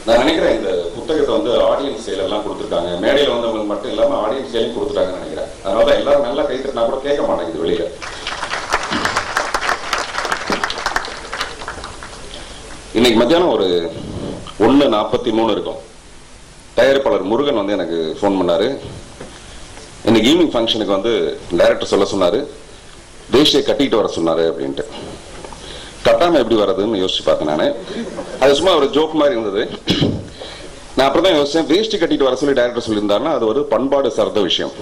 நான் நினைக்கிறேன் இந்த புத்தகத்தை வந்து ஆடியன்ஸ் சேல் எல்லாம் கொடுத்துருக்காங்க, மேடையில் வந்தவங்களுக்கு மட்டும் இல்லாமல் ஆடியன்ஸ் சேலையும் கொடுத்துட்டாங்கன்னு நினைக்கிறேன். அதனால தான் எல்லாரும் நல்லா கை தட்டினா கூட கேட்க மாட்டேங்குது வெளியில. இன்னைக்கு மத்தியானம் ஒரு 1:43 இருக்கும். தயாரிப்பாளர் முருகன் வந்து எனக்கு ஃபோன் பண்ணாரு. இன்னைக்கு ஈவினிங் ஃபங்க்ஷனுக்கு வந்து டைரக்டர் சொல்ல சொன்னாரு, வேஷ்டியை கட்டிட்டு வர சொன்னாரு அப்படின்ட்டு. கட்டாம எப்படி வர்றதுன்னு யோசிச்சு பார்த்தேன் நான். அது சும்மா ஒரு ஜோக் மாதிரி இருந்தது. நான் அப்புறம் தான் யோசிச்சேன், வேஷ்டி கட்டிட்டு வர சொல்லி டைரக்டர் சொல்லியிருந்தாருன்னா அது ஒரு பண்பாடு சார்ந்த விஷயம்.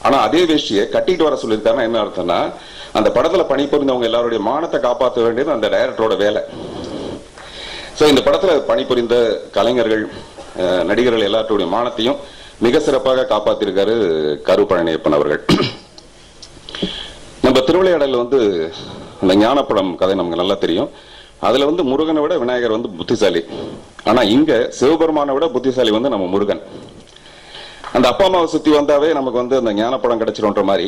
ஆனா அதே வேஷ்டியை கட்டிட்டு வர சொல்லியிருந்தாருன்னா என்ன அர்த்தம்னா, அந்த படத்துல பணிபுரிந்தவங்க எல்லாருடைய மானத்தை காப்பாற்ற வேண்டியது அந்த டைரக்டரோட வேலை. ஸோ இந்த படத்துல பணிபுரிந்த கலைஞர்கள், நடிகர்கள் எல்லாருடைய மானத்தையும் மிக சிறப்பாக காப்பாத்திருக்காரு கரு பழனியப்பன் அவர்கள். நம்ம திருவிளையாடல் வந்து அந்த ஞானப்படம் கதை நமக்கு நல்லா தெரியும். அதுல வந்து முருகனை விட விநாயகர் வந்து புத்திசாலி. ஆனா இங்க சிவபெருமானை விட புத்திசாலி வந்து நம்ம முருகன். அந்த அப்பா அம்மாவை சுத்தி வந்தாவே நமக்கு வந்து அந்த ஞானப்படம் கிடைச்சிருன்ற மாதிரி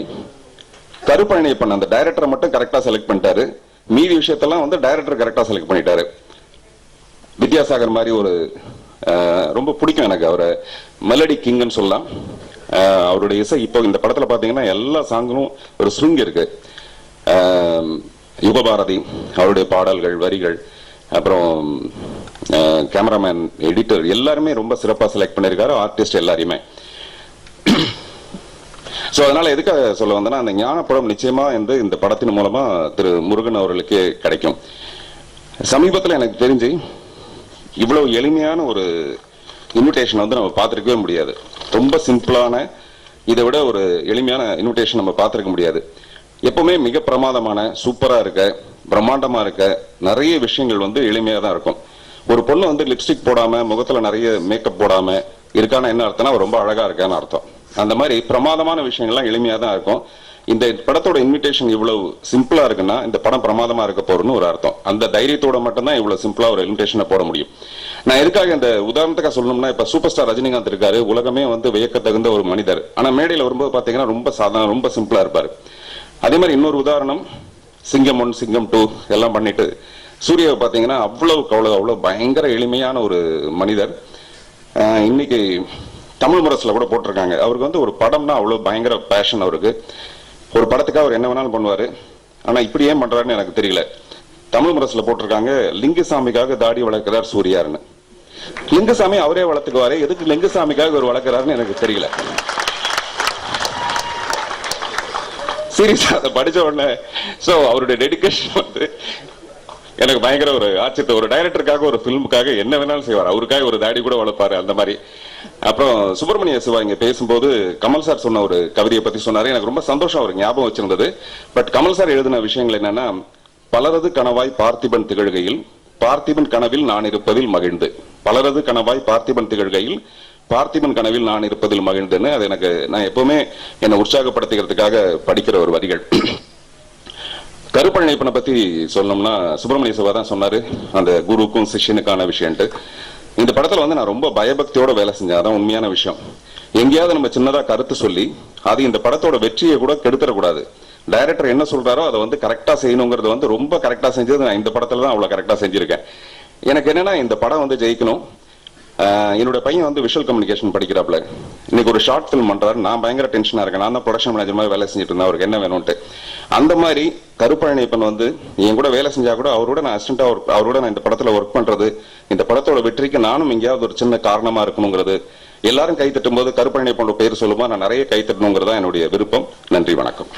கருப்பழனியப்பன் அந்த டைரக்டரை மட்டும் கரெக்டா செலக்ட் பண்ணிட்டாரு. மீதி விஷயத்தெல்லாம் வந்து டைரக்டர் கரெக்டா செலக்ட் பண்ணிட்டாரு. வித்யாசாகர் மாதிரி ஒரு ரொம்ப பிடிக்கும் எனக்கு அவரை, மெலடி கிங்னு சொல்லலாம். அவருடைய இசை இப்போ இந்த படத்துல பாத்தீங்கன்னா எல்லா சாங்கும் ஒரு ஸ்ருங் இருக்கு. யுகபாரதி அவருடைய பாடல்கள், வரிகள், அப்புறம் கேமராமேன், எடிட்டர் எல்லாருமே ரொம்ப சிறப்பாக செலக்ட் பண்ணியிருக்காரு, ஆர்டிஸ்ட் எல்லாரையுமே. ஸோ அதனால எதுக்காக சொல்ல வந்தேன்னா, அந்த ஞானப்படம் நிச்சயமா இந்த படத்தின் மூலமா திரு முருகன் அவர்களுக்கு கிடைக்கும். சமீபத்தில் எனக்கு தெரிஞ்சு இவ்வளவு எளிமையான ஒரு இன்விடேஷன் வந்து நம்ம பார்த்துருக்கவே முடியாது. ரொம்ப சிம்பிளான, இதை விட ஒரு எளிமையான இன்விடேஷன் நம்ம பார்த்துருக்க முடியாது. எப்பவுமே மிக பிரமாதமான, சூப்பரா இருக்க, பிரம்மாண்டமா இருக்க நிறைய விஷயங்கள் வந்து எளிமையா தான் இருக்கும். ஒரு பொண்ணு வந்து லிப்ஸ்டிக் போடாம, முகத்துல நிறைய மேக்கப் போடாம இருக்கான என்ன அர்த்தம்னா ரொம்ப அழகா இருக்கான்னு அர்த்தம். அந்த மாதிரி பிரமாதமான விஷயங்கள்லாம் எளிமையா தான் இருக்கும். இந்த படத்தோட இன்விடேஷன் இவ்வளவு சிம்பிளா இருக்குன்னா இந்த படம் பிரமாதமா இருக்க போறதுன்னு ஒரு அர்த்தம். அந்த தைரியத்தோட மட்டும்தான் இவ்வளவு சிம்பிளா ஒரு இன்விடேஷனை போட முடியும். நான் எதுக்காக இந்த உதாரணத்துக்காக சொல்லணும்னா, இப்ப சூப்பர் ஸ்டார் ரஜினிகாந்த் இருக்காரு, உலகமே வந்து வியக்க தகுந்த ஒரு மனிதர். ஆனா மேடையில் வரும்போது பாத்தீங்கன்னா ரொம்ப சாதாரண, ரொம்ப சிம்பிளா இருப்பாரு. அதே மாதிரி இன்னொரு உதாரணம், சிங்கம் 1, சிங்கம் 2 எல்லாம் பண்ணிட்டு சூர்யாவை பார்த்தீங்கன்னா அவ்வளவு பயங்கர எளிமையான ஒரு மனிதர். இன்னைக்கு தமிழ் முரசில் கூட போட்டிருக்காங்க, அவருக்கு வந்து ஒரு படம்னா அவ்வளவு பயங்கர பேஷன். அவருக்கு ஒரு படத்துக்காக அவர் என்ன வேணாலும் பண்ணுவாரு. ஆனா இப்படி ஏன் பண்றாருன்னு எனக்கு தெரியல. தமிழ் முரசில் போட்டிருக்காங்க, லிங்குசாமிக்காக தாடி வளர்க்கிறார் சூர்யாருன்னு. லிங்குசாமி அவரே வளர்த்துக்குவாரு, எதுக்கு லிங்குசாமிக்காக அவர் வளர்க்கிறாருன்னு எனக்கு தெரியல. சீரியஸா அதை படிச்ச உடனே சோ அவருடைய டெடிகேஷன் வந்து எனக்கு பயங்கர ஒரு ஆச்சரியத்தை. ஒரு டைரக்டருக்காக, ஒரு பிலிமுக்காக என்ன வேணாலும் செய்வார். அவருக்காக ஒரு தாடி கூட வளர்ப்பாரு, அந்த மாதிரி. அப்புறம் சுப்பிரமணிய சிவா இங்க பேசும்போது கமல் சார் சொன்ன ஒரு கவிதையை பத்தி சொன்னாரு. எனக்கு ரொம்ப சந்தோஷம், அவர் ஞாபகம் வச்சிருந்தது. பட் கமல் சார் எழுதின விஷயங்கள் என்னன்னா, பலரது கனவாய் பார்த்திபன் திகழ்கையில் பார்த்திபன் கனவில் நான் இருப்பதில் மகிழ்ந்து, பலரது கனவாய் பார்த்திபன் திகழ்கையில் பார்த்திபன் கனவில் நான் இருப்பதில் மகிழ்ந்துன்னு. அது எனக்கு, நான் எப்பவுமே என்னை உற்சாகப்படுத்திக்கிறதுக்காக படிக்கிற ஒரு வரிகள். கருப்பழனியப்பனை பத்தி சொல்லணும்னா, சுப்பிரமணிய சிவா தான் சொன்னாரு அந்த குருக்கும் சிஷ்யனுக்கான விஷயம்ட்டு. இந்த படத்துல வந்து நான் ரொம்ப பயபக்தியோட வேலை செஞ்சேன், அதான் உண்மையான விஷயம். எங்கேயாவது நம்ம சின்னதா கருத்து சொல்லி அது இந்த படத்தோட வெற்றியை கூட கெடுத்துடக்கூடாது. டைரக்டர் என்ன சொல்றாரோ அதை வந்து கரெக்டா செய்யணுங்கிறது வந்து ரொம்ப கரெக்டா செஞ்சது நான் இந்த படத்துல தான் அவ்வளவு கரெக்டா செஞ்சிருக்கேன். எனக்கு என்னன்னா, இந்த படம் வந்து ஜெயிக்கணும். என்னோட பையன் வந்து விஷுவல் கம்யூனிகேஷன் படிக்கிறாப்ல. இன்னைக்கு ஒரு ஷார்ட் ஃபிலிம் பண்றாரு. நான் பயங்கர டென்ஷனா இருக்கேன். நான் தான் ப்ரொடக்ஷன் மேனேஜர் மாதிரி வேலை செஞ்சுட்டு இருந்தேன். அவருக்கு என்ன வேணும்ட்டு. அந்த மாதிரி கருப்பழனியப்பன் வந்து என் கூட வேலை செஞ்சா கூட அவரோட நான் அசிஸ்டண்டா அவரோட நான் இந்த படத்துல ஒர்க் பண்றது, இந்த படத்தோட வெற்றிக்கு நானும் எங்கேயாவது ஒரு சின்ன காரணமா இருக்கணுங்கிறது. எல்லாரும் கை தட்டும் போது கருப்பழனியப்பனோட பேர் சொல்லுமா நான் நிறைய கை தட்டணுங்கிறதா என்னுடைய விருப்பம். நன்றி, வணக்கம்.